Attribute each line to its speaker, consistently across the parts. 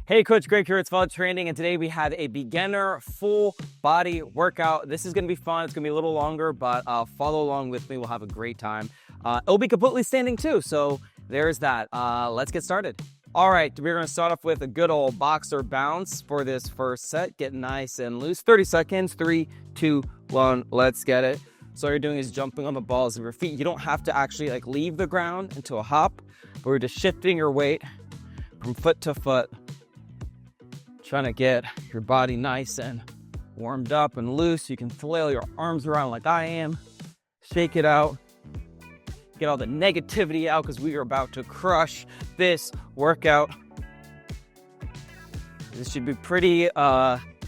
Speaker 1: Hey, Coach Greg here. It's Vol Training, and today we have a beginner full body workout. This is going to be fun. It's going to be a little longer, but follow along with me. We'll have a great time. It'll be completely standing too, so there's that. Let's get started. All right, we're going to start off with a good old boxer bounce for this first set. Get nice and loose. 30 seconds. 3, 2, 1. Let's get it. So all you're doing is jumping on the balls of your feet. You don't have to actually leave the ground into a hop, but we're just shifting your weight from foot to foot. Trying to get your body nice and warmed up and loose. You can flail your arms around like I am. Shake it out. Get all the negativity out because we are about to crush this workout. This should be pretty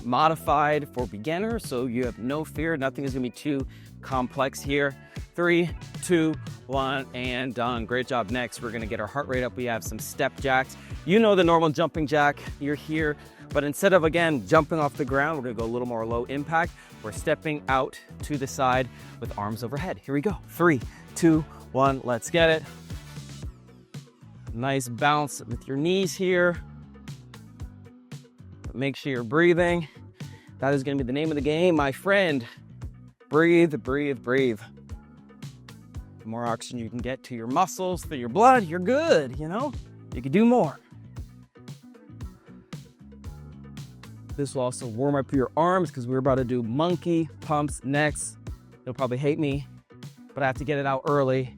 Speaker 1: modified for beginners, so you have no fear. Nothing is going to be too complex here. 3, 2, 1, and done. Great job. Next, we're going to get our heart rate up. We have some step jacks. You know the normal jumping jack. You're here. But instead of, again, jumping off the ground, we're going to go a little more low impact. We're stepping out to the side with arms overhead. Here we go. 3, 2, 1. Let's get it. Nice bounce with your knees here. Make sure you're breathing. That is going to be the name of the game, my friend. Breathe, breathe, breathe. The more oxygen you can get to your muscles, through your blood, you're good, you know? You can do more. This will also warm up your arms because we're about to do monkey pumps next. You'll probably hate me, but I have to get it out early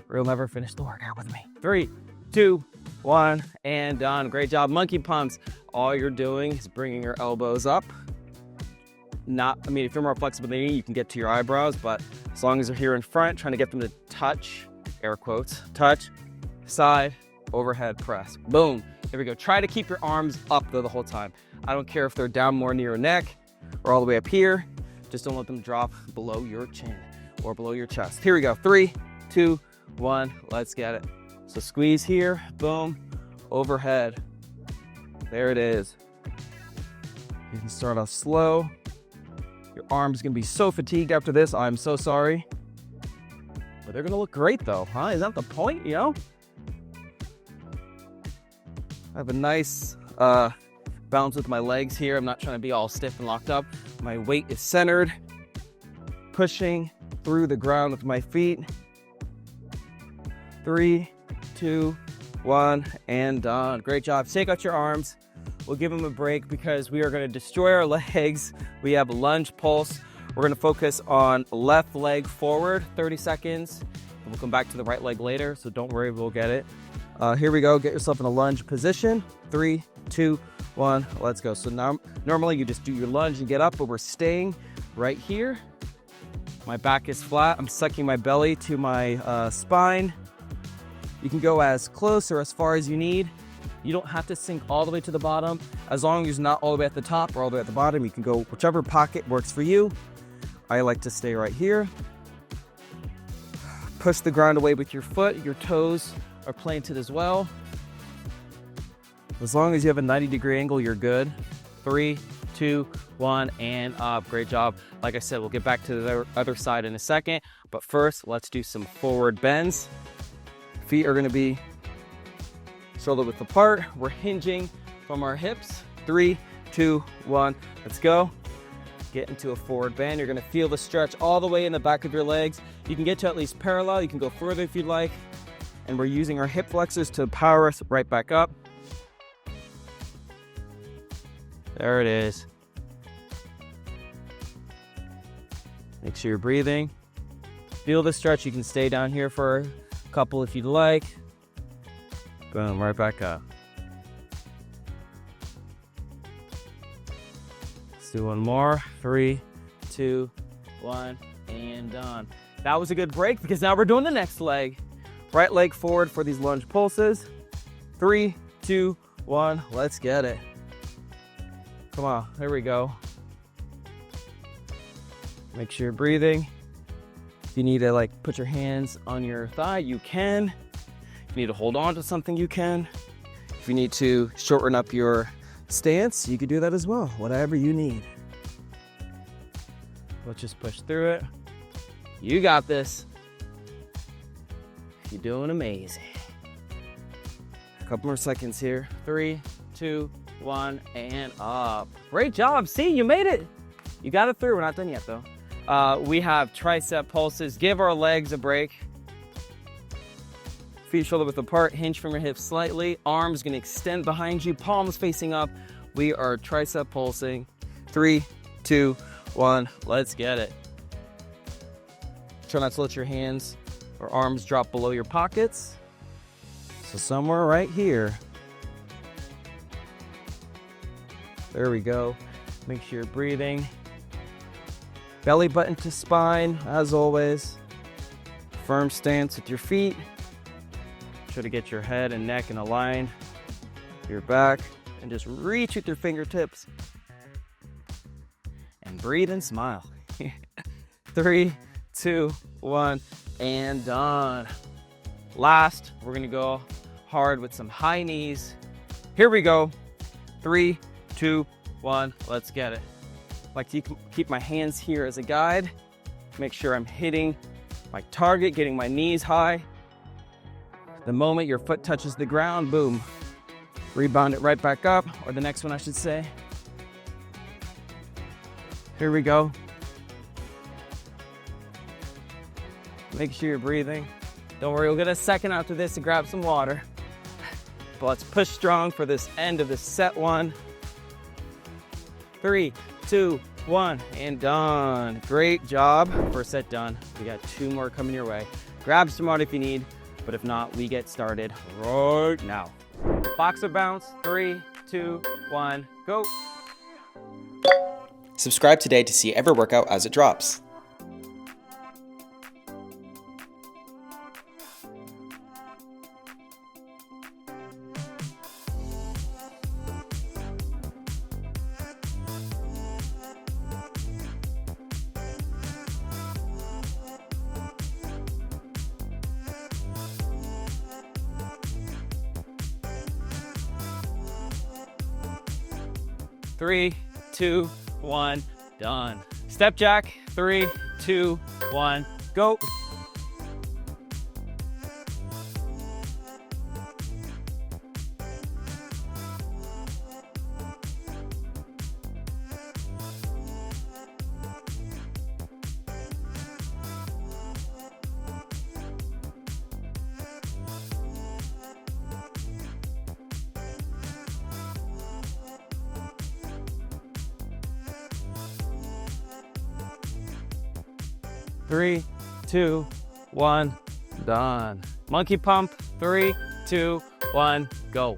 Speaker 1: or you'll never finish the workout with me. 3, 2, 1, and done. Great job. Monkey pumps. All you're doing is bringing your elbows up. If you're more flexible than me, you can get to your eyebrows, but as long as they're here in front, trying to get them to touch, air quotes, touch, side, overhead press. Boom. Here we go. Try to keep your arms up though the whole time. I don't care if they're down more near your neck or all the way up here. Just don't let them drop below your chin or below your chest. Here we go. 3, 2, 1. Let's get it. So squeeze here. Boom. Overhead. There it is. You can start off slow. Your arm's going to be so fatigued after this. I'm so sorry. But they're going to look great though, huh? Is that the point, you know? I have a nice bounce with my legs here. I'm not trying to be all stiff and locked up. My weight is centered. Pushing through the ground with my feet. 3, 2, 1, and done. Great job. Take out your arms. We'll give them a break because we are going to destroy our legs. We have a lunge pulse. We're going to focus on left leg forward, 30 seconds. And we'll come back to the right leg later, so don't worry, we'll get it. Here we go. Get yourself in a lunge position. 3, 2, 1. Let's go. So now, normally you just do your lunge and get up, but we're staying right here. My back is flat. I'm sucking my belly to my spine. You can go as close or as far as you need. You don't have to sink all the way to the bottom. As long as you're not all the way at the top or all the way at the bottom, you can go whichever pocket works for you. I like to stay right here. Push the ground away with your foot. Your toes are planted as well. As long as you have a 90-degree angle, you're good. 3, 2, 1, and up. Great job. Like I said, we'll get back to the other side in a second. But first, let's do some forward bends. Feet are going to be shoulder width apart. We're hinging from our hips. 3, 2, 1. Let's go. Get into a forward bend. You're going to feel the stretch all the way in the back of your legs. You can get to at least parallel. You can go further if you'd like. And we're using our hip flexors to power us right back up. There it is. Make sure you're breathing. Feel the stretch. You can stay down here for a couple if you'd like. Boom, right back up. Let's do one more. 3, 2, 1, and done. That was a good break because now we're doing the next leg. Right leg forward for these lunge pulses. 3, 2, 1. Let's get it. Come on. There we go. Make sure you're breathing. If you need to put your hands on your thigh, you can. If you need to hold on to something, you can. If you need to shorten up your stance, you can do that as well. Whatever you need. Let's just push through it. You got this. You're doing amazing. Couple more seconds here. 3, 2, 1, and up. Great job. See, you made it. You got it through. We're not done yet though. We have tricep pulses. Give our legs a break. Feet shoulder width apart, hinge from your hips slightly. Arms gonna extend behind you, palms facing up. We are tricep pulsing. 3, 2, 1, let's get it. Try not to let your hands or arms drop below your pockets. So somewhere right here. There we go. Make sure you're breathing. Belly button to spine, as always. Firm stance with your feet. Try to get your head and neck in a line. Your back, and just reach with your fingertips. And breathe and smile. 3, 2, 1, and done. Last, we're gonna go hard with some high knees. Here we go. 3, 2, 1, let's get it. I like to keep my hands here as a guide. Make sure I'm hitting my target, getting my knees high. The moment your foot touches the ground, boom. Rebound it right back up, or the next one I should say. Here we go. Make sure you're breathing. Don't worry, we'll get a second after this to grab some water. But let's push strong for this end of this set one. 3, 2, 1, and done. Great job. First set done. We got 2 more coming your way. Grab some water if you need, but if not, we get started right now. Boxer bounce. 3, 2, 1, go.
Speaker 2: Subscribe today to see every workout as it drops.
Speaker 1: Three, 2, 1, done. Step jack. 3, 2, 1, go. Three, 2, 1, done. Monkey pump. 3, 2, 1, go.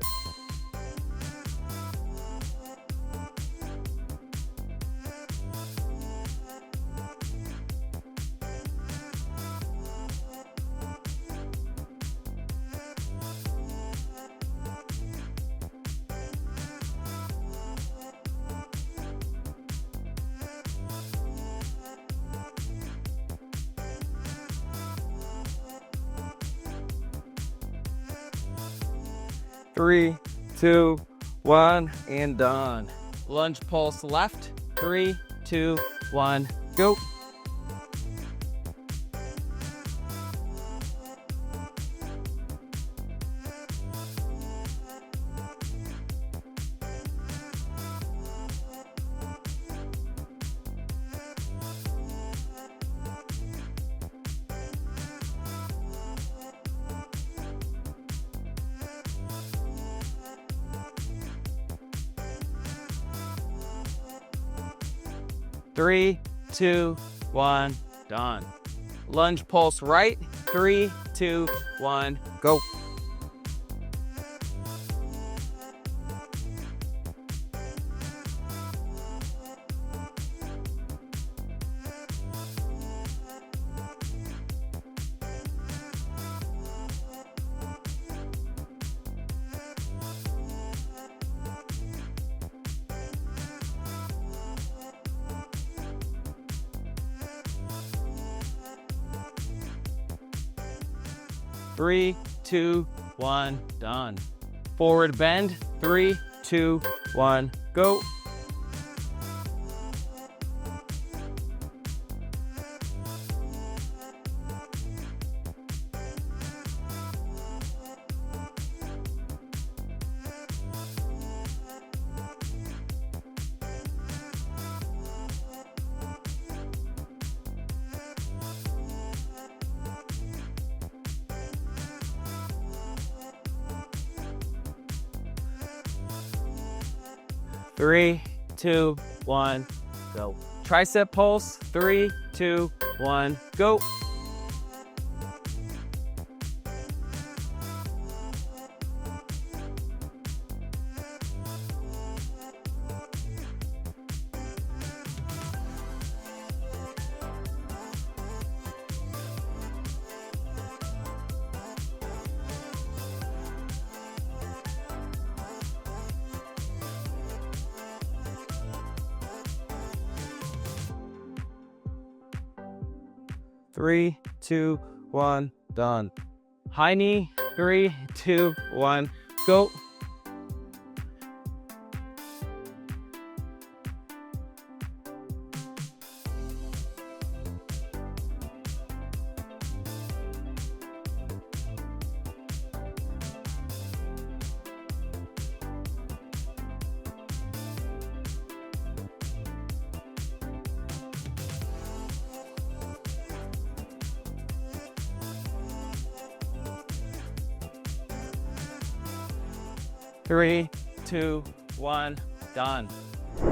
Speaker 1: Three, 2, 1, and done. Lunge pulse left. 3, 2, 1, go. Three, 2, 1, done. Lunge pulse right. 3, 2, 1, go. Three, 2, 1, done. Forward bend. 3, 2, 1, go. 3, 2, 1, go. Tricep pulse, 3, 2, 1, go. Three, two, one, done. High knee, 3, 2, 1, go. Three, two, one, done.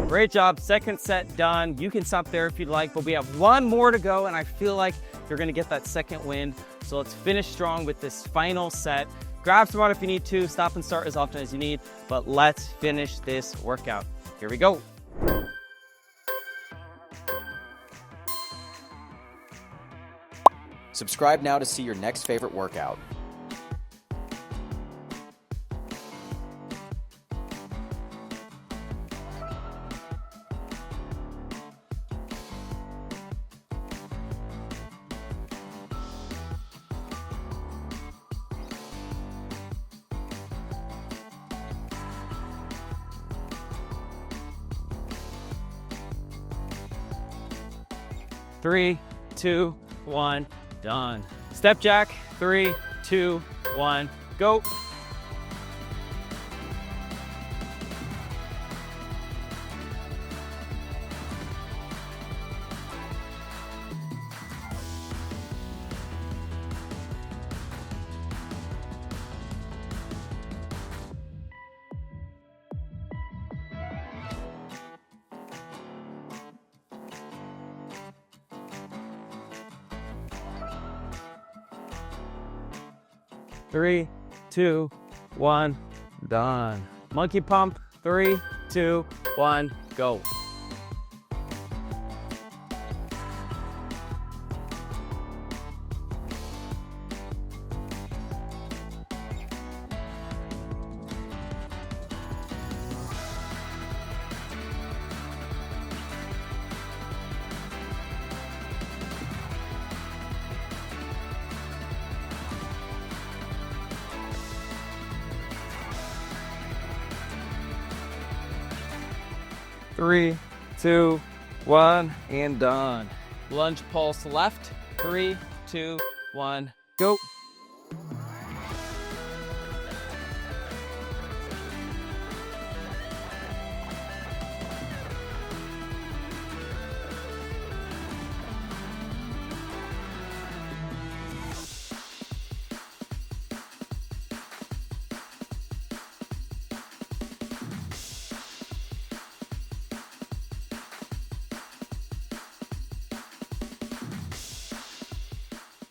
Speaker 1: Great job, second set done. You can stop there if you'd like, but we have one more to go, and I feel like you're gonna get that second wind. So let's finish strong with this final set. Grab some water if you need to, stop and start as often as you need, but let's finish this workout. Here we go.
Speaker 2: Subscribe now to see your next favorite workout.
Speaker 1: Three, two, one, done. Step jack, 3, 2, 1, go. Three, two, one, done. Monkey pump, 3, 2, 1, go. Three, two, one, and done. Lunge pulse left, 3, 2, 1, go.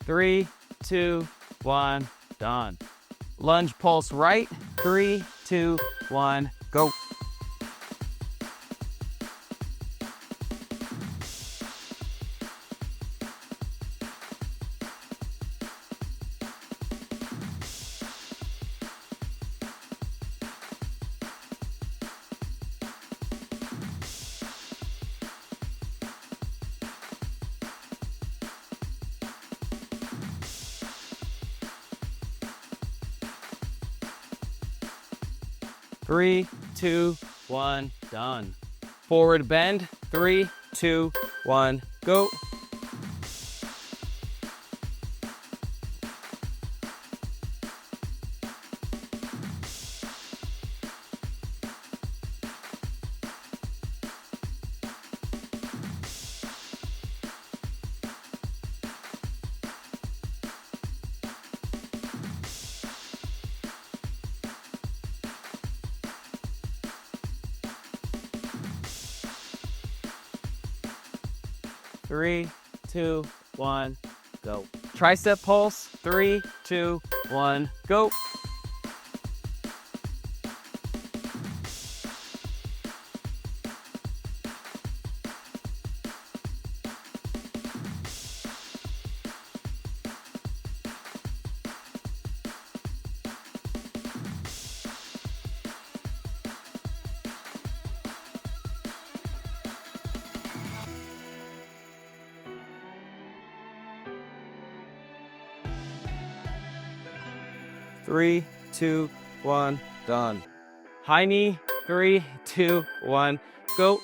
Speaker 1: Three, two, one, done. Lunge pulse right, 3, 2, 1, go. Three, two, one, done. Forward bend, 3, 2, 1, go. 3, 2, 1, go. Tricep pulse. 3, 2, 1, go. Three, two, one, done. High knee. 3, 2, 1, go.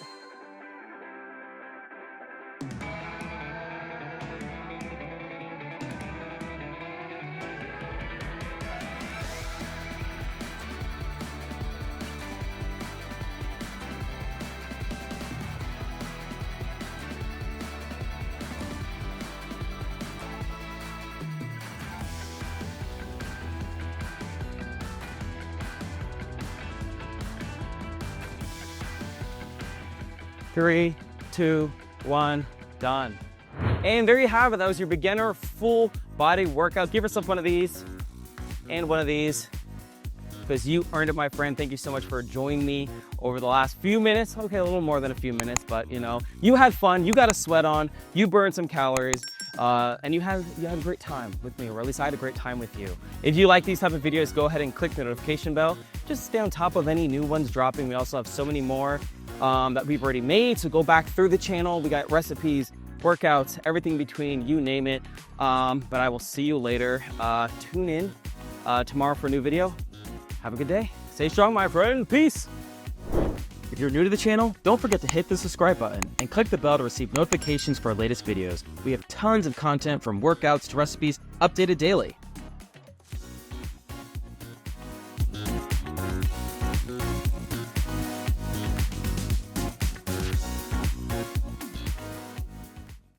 Speaker 1: Three, two, one, done. And there you have it. That was your beginner full body workout. Give yourself one of these and one of these because you earned it, my friend. Thank you so much for joining me over the last few minutes. Okay, a little more than a few minutes, but you know, you had fun. You got a sweat on. You burned some calories. And you had a great time with me, or at least I had a great time with you. If you like these type of videos, go ahead and click the notification bell. Just stay on top of any new ones dropping. We also have so many more that we've already made, so go back through the channel. We got recipes, workouts, everything between, you name it. But I will see you later. Tune in tomorrow for a new video. Have a good day. Stay strong, my friend. Peace.
Speaker 3: If you're new to the channel, don't forget to hit the subscribe button and click the bell to receive notifications for our latest videos. We have tons of content from workouts to recipes updated daily.